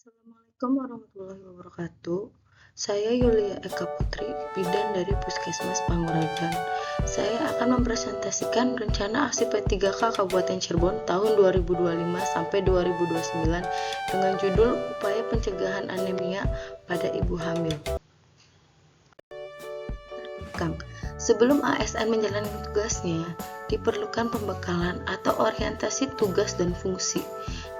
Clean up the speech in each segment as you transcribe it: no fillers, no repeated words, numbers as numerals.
Assalamualaikum warahmatullahi wabarakatuh. Saya Yulia Eka Putri, bidan dari Puskesmas Panguragan. Saya akan mempresentasikan rencana aksi P3K Kabupaten Cirebon tahun 2025 sampai 2029 dengan judul Upaya Pencegahan Anemia pada Ibu Hamil. Sebelum ASN menjalankan tugasnya, diperlukan pembekalan atau orientasi tugas dan fungsi,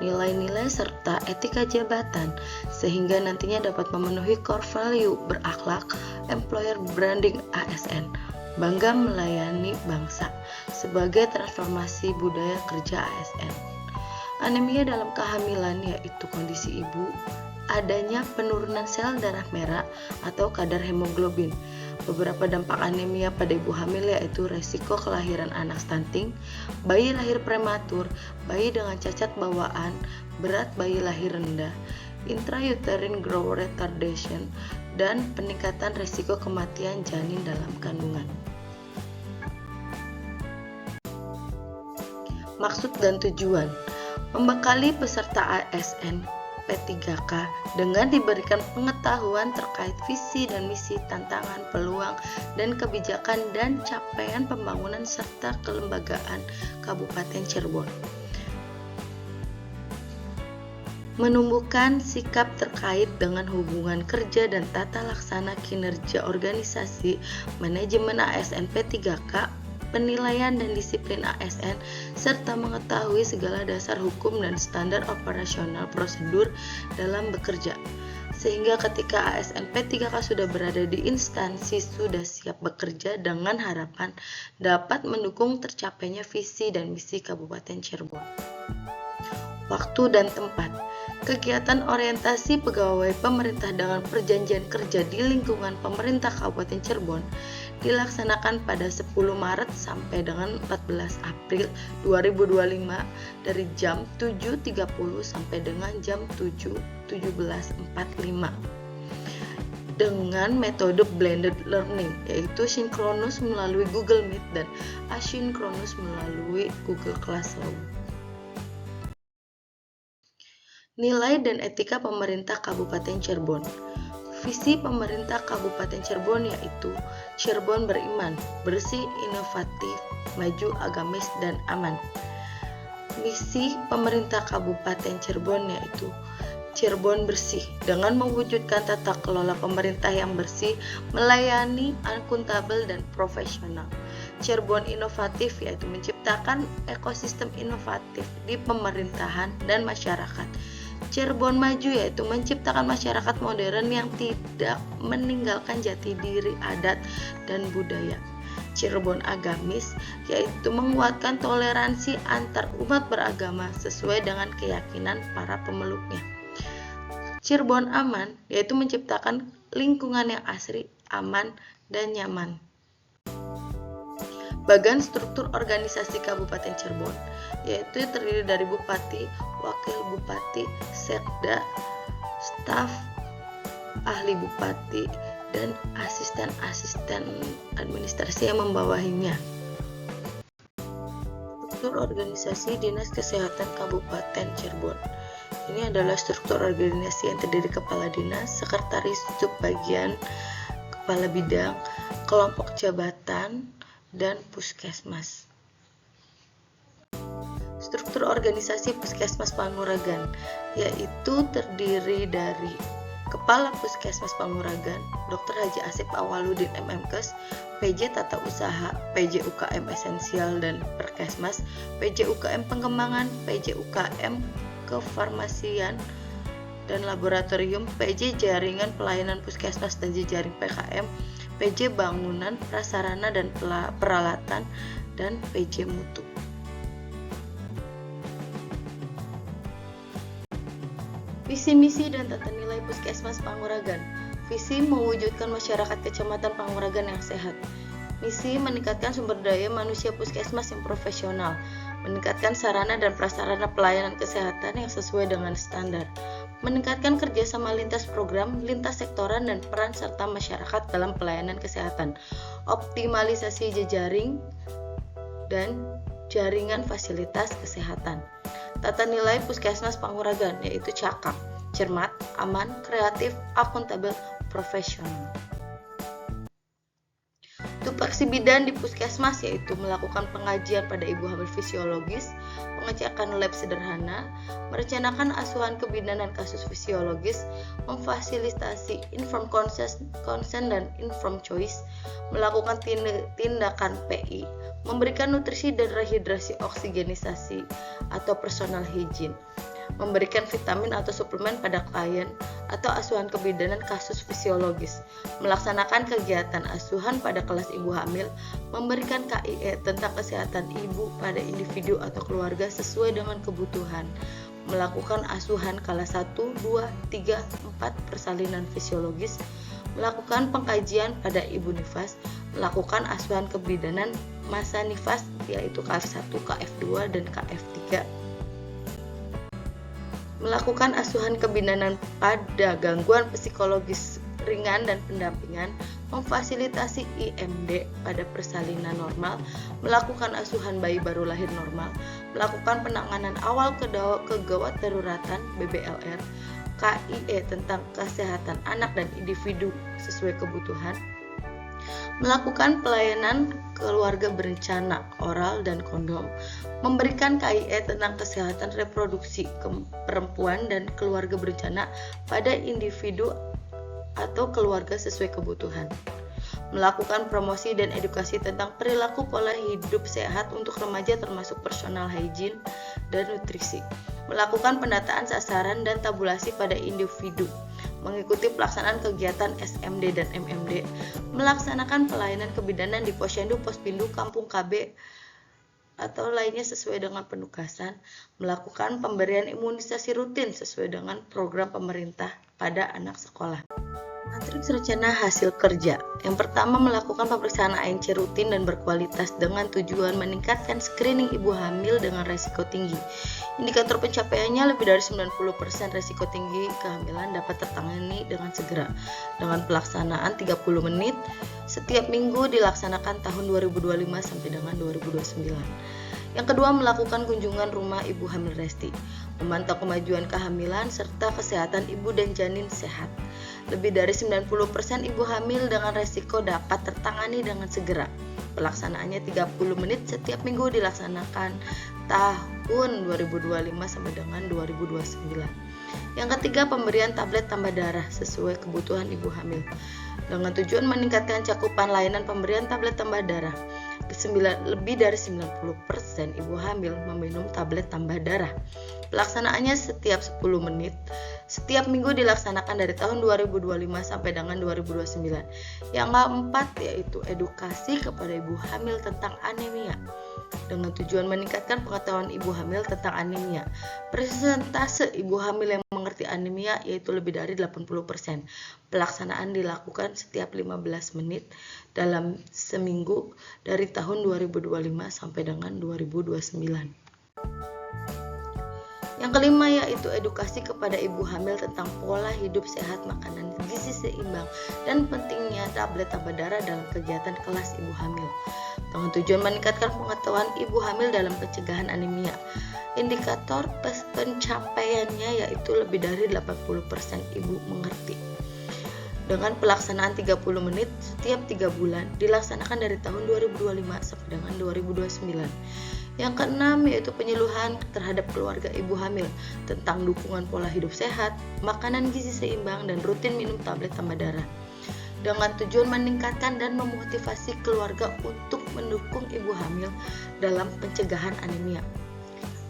nilai-nilai serta etika jabatan, sehingga nantinya dapat memenuhi core value berakhlak, employer branding ASN, bangga melayani bangsa, sebagai transformasi budaya kerja ASN. Anemia dalam kehamilan yaitu kondisi ibu, adanya penurunan sel darah merah atau kadar hemoglobin. Beberapa dampak anemia pada ibu hamil yaitu resiko kelahiran anak stunting, bayi lahir prematur, bayi dengan cacat bawaan, berat bayi lahir rendah, intrauterine growth retardation, dan peningkatan resiko kematian janin dalam kandungan. Maksud dan tujuan: membekali peserta ASN P3K dengan diberikan pengetahuan terkait visi dan misi, tantangan, peluang, dan kebijakan dan capaian pembangunan serta kelembagaan Kabupaten Cirebon. Menumbuhkan sikap terkait dengan hubungan kerja dan tata laksana kinerja organisasi, manajemen ASN P3K, penilaian dan disiplin ASN, serta mengetahui segala dasar hukum dan standar operasional prosedur dalam bekerja, sehingga ketika ASN P3K sudah berada di instansi sudah siap bekerja dengan harapan dapat mendukung tercapainya visi dan misi Kabupaten Cirebon. Waktu dan tempat: kegiatan orientasi pegawai pemerintah dengan perjanjian kerja di lingkungan pemerintah Kabupaten Cirebon dilaksanakan pada 10 Maret sampai dengan 14 April 2025 dari jam 7.30 sampai dengan jam 17.45 dengan metode blended learning, yaitu sinkronus melalui Google Meet dan asinkronus melalui Google Classroom. Nilai dan etika pemerintah Kabupaten Cirebon. Visi pemerintah Kabupaten Cirebon yaitu Cirebon beriman, bersih, inovatif, maju, agamis, dan aman. Misi pemerintah Kabupaten Cirebon yaitu Cirebon bersih, dengan mewujudkan tata kelola pemerintah yang bersih, melayani, akuntabel, dan profesional. Cirebon inovatif yaitu menciptakan ekosistem inovatif di pemerintahan dan masyarakat. Cirebon maju yaitu menciptakan masyarakat modern yang tidak meninggalkan jati diri adat dan budaya. Cirebon agamis yaitu menguatkan toleransi antar umat beragama sesuai dengan keyakinan para pemeluknya. Cirebon aman yaitu menciptakan lingkungan yang asri, aman, dan nyaman. Bagan struktur organisasi Kabupaten Cirebon yaitu terdiri dari Bupati, Wakil Bupati, Sekda, staf ahli Bupati, dan asisten-asisten administrasi yang membawahinya. Struktur organisasi Dinas Kesehatan Kabupaten Cirebon. Ini adalah struktur organisasi yang terdiri kepala dinas, sekretaris subbagian, kepala bidang, kelompok jabatan, dan puskesmas. Struktur organisasi Puskesmas Panguragan yaitu terdiri dari Kepala Puskesmas Panguragan, Dr. Haji Asep Awaludin MMkes, PJ Tata Usaha, PJ UKM Esensial dan Perkesmas, PJ UKM Pengembangan, PJ UKM Kefarmasian dan Laboratorium, PJ Jaringan Pelayanan Puskesmas dan Jejaring PKM, PJ Bangunan, Prasarana dan Peralatan, dan PJ Mutu. Visi misi dan tata nilai Puskesmas Panguragan. Visi mewujudkan masyarakat Kecamatan Panguragan yang sehat. Misi meningkatkan sumber daya manusia puskesmas yang profesional, meningkatkan sarana dan prasarana pelayanan kesehatan yang sesuai dengan standar, meningkatkan kerjasama lintas program, lintas sektoran, dan peran serta masyarakat dalam pelayanan kesehatan, optimalisasi jejaring dan jaringan fasilitas kesehatan. Tata nilai Puskesmas Panguragan yaitu cakap, cermat, aman, kreatif, akuntabel, profesional. Tupoksi bidan di puskesmas yaitu melakukan pengajian pada ibu hamil fisiologis, pengecekan lab sederhana, merencanakan asuhan kebidanan kasus fisiologis, memfasilitasi informed consent dan informed choice, melakukan tindakan PI, memberikan nutrisi dan rehidrasi oksigenisasi atau personal hygiene, memberikan vitamin atau suplemen pada klien atau asuhan kebidanan kasus fisiologis, melaksanakan kegiatan asuhan pada kelas ibu hamil, memberikan KIE tentang kesehatan ibu pada individu atau keluarga sesuai dengan kebutuhan, melakukan asuhan kelas 1, 2, 3, 4 persalinan fisiologis, melakukan pengkajian pada ibu nifas, melakukan asuhan kebidanan masa nifas yaitu KF1, KF2, dan KF3, melakukan asuhan kebidanan pada gangguan psikologis ringan dan pendampingan, memfasilitasi IMD pada persalinan normal, melakukan asuhan bayi baru lahir normal, melakukan penanganan awal kegawat daruratan BBLR, KIE tentang kesehatan anak dan individu sesuai kebutuhan, melakukan pelayanan keluarga berencana, oral dan kondom, memberikan KIE tentang kesehatan reproduksi perempuan dan keluarga berencana pada individu atau keluarga sesuai kebutuhan, melakukan promosi dan edukasi tentang perilaku pola hidup sehat untuk remaja termasuk personal hygiene dan nutrisi, melakukan pendataan sasaran dan tabulasi pada individu, mengikuti pelaksanaan kegiatan SMD dan MMD, melaksanakan pelayanan kebidanan di posyandu, pospindu, kampung KB atau lainnya sesuai dengan penugasan, melakukan pemberian imunisasi rutin sesuai dengan program pemerintah pada anak sekolah. Matriks rencana hasil kerja. Yang pertama, melakukan pemeriksaan ANC rutin dan berkualitas dengan tujuan meningkatkan screening ibu hamil dengan resiko tinggi. Indikator pencapaiannya lebih dari 90% resiko tinggi kehamilan dapat tertangani dengan segera dengan pelaksanaan 30 menit setiap minggu dilaksanakan tahun 2025 sampai dengan 2029. Yang kedua, melakukan kunjungan rumah ibu hamil resti, memantau kemajuan kehamilan serta kesehatan ibu dan janin sehat. Lebih dari 90% ibu hamil dengan resiko dapat tertangani dengan segera. Pelaksanaannya 30 menit setiap minggu dilaksanakan tahun 2025 sampai dengan 2029. Yang ketiga, pemberian tablet tambah darah sesuai kebutuhan ibu hamil dengan tujuan meningkatkan cakupan layanan pemberian tablet tambah darah. Lebih dari 90% ibu hamil meminum tablet tambah darah. Pelaksanaannya setiap 10 menit setiap minggu dilaksanakan dari tahun 2025 sampai dengan 2029. Yang keempat yaitu edukasi kepada ibu hamil tentang anemia dengan tujuan meningkatkan pengetahuan ibu hamil tentang anemia. Persentase ibu hamil yang mengerti anemia yaitu lebih dari 80%. Pelaksanaan dilakukan setiap 15 menit dalam seminggu dari tahun 2025 sampai dengan 2029. Yang kelima yaitu edukasi kepada ibu hamil tentang pola hidup sehat, makanan gizi seimbang, dan pentingnya tablet tambah darah dalam kegiatan kelas ibu hamil dengan tujuan meningkatkan pengetahuan ibu hamil dalam pencegahan anemia. Indikator pencapaiannya yaitu lebih dari 80% ibu mengerti. Dengan pelaksanaan 30 menit setiap 3 bulan dilaksanakan dari tahun 2025 sampai dengan 2029. Yang keenam yaitu penyuluhan terhadap keluarga ibu hamil tentang dukungan pola hidup sehat, makanan gizi seimbang, dan rutin minum tablet tambah darah dengan tujuan meningkatkan dan memotivasi keluarga untuk mendukung ibu hamil dalam pencegahan anemia.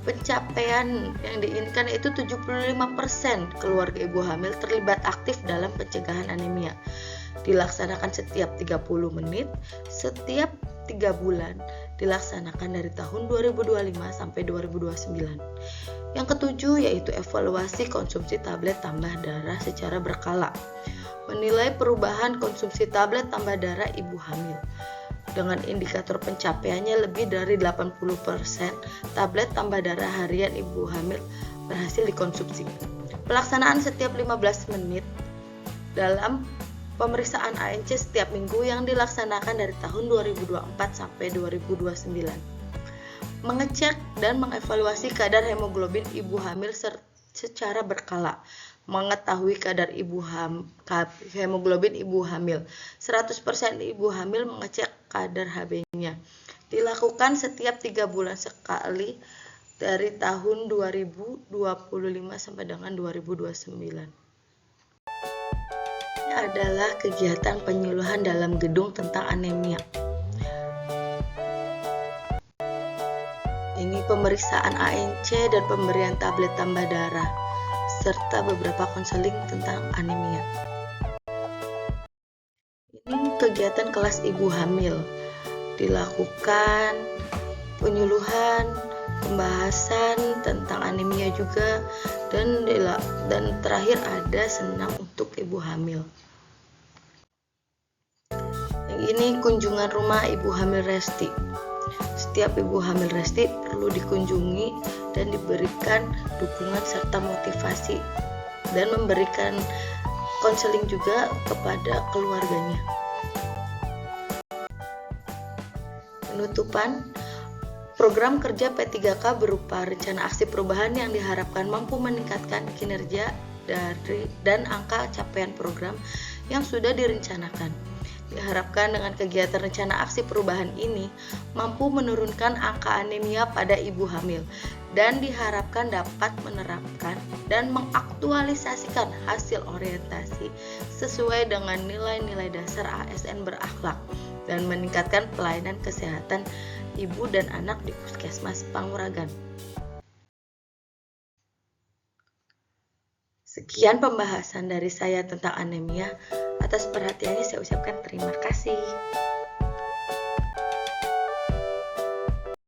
Pencapaian yang diinginkan yaitu 75% keluarga ibu hamil terlibat aktif dalam pencegahan anemia. Dilaksanakan setiap 30 menit setiap 3 bulan, dilaksanakan dari tahun 2025 sampai 2029. Yang ketujuh yaitu evaluasi konsumsi tablet tambah darah secara berkala. Menilai perubahan konsumsi tablet tambah darah ibu hamil. Dengan indikator pencapaiannya lebih dari 80% tablet tambah darah harian ibu hamil berhasil dikonsumsi. Pelaksanaan setiap 15 menit dalam pemeriksaan ANC setiap minggu yang dilaksanakan dari tahun 2024 sampai 2029. Mengecek dan mengevaluasi kadar hemoglobin ibu hamil secara berkala. mengetahui kadar hemoglobin ibu hamil. 100% ibu hamil mengecek kadar Hb-nya. Dilakukan setiap 3 bulan sekali dari tahun 2025 sampai dengan 2029. Ini adalah kegiatan penyuluhan dalam gedung tentang anemia. Ini pemeriksaan ANC dan pemberian tablet tambah darah, serta beberapa konseling tentang anemia. Ini kegiatan kelas ibu hamil. Dilakukan penyuluhan, pembahasan tentang anemia juga, dan terakhir ada senam untuk ibu hamil. Yang ini kunjungan rumah ibu hamil Resti. Setiap ibu hamil Resti perlu dikunjungi dan diberikan dukungan serta motivasi, dan memberikan konseling juga kepada keluarganya. Penutupan, program kerja P3K berupa rencana aksi perubahan yang diharapkan mampu meningkatkan kinerja dan angka capaian program yang sudah direncanakan. Diharapkan dengan kegiatan rencana aksi perubahan ini mampu menurunkan angka anemia pada ibu hamil, dan diharapkan dapat menerapkan dan mengaktualisasikan hasil orientasi sesuai dengan nilai-nilai dasar ASN berakhlak, dan meningkatkan pelayanan kesehatan ibu dan anak di Puskesmas Panguragan. Sekian pembahasan dari saya tentang anemia. Atas perhatiannya saya ucapkan terima kasih.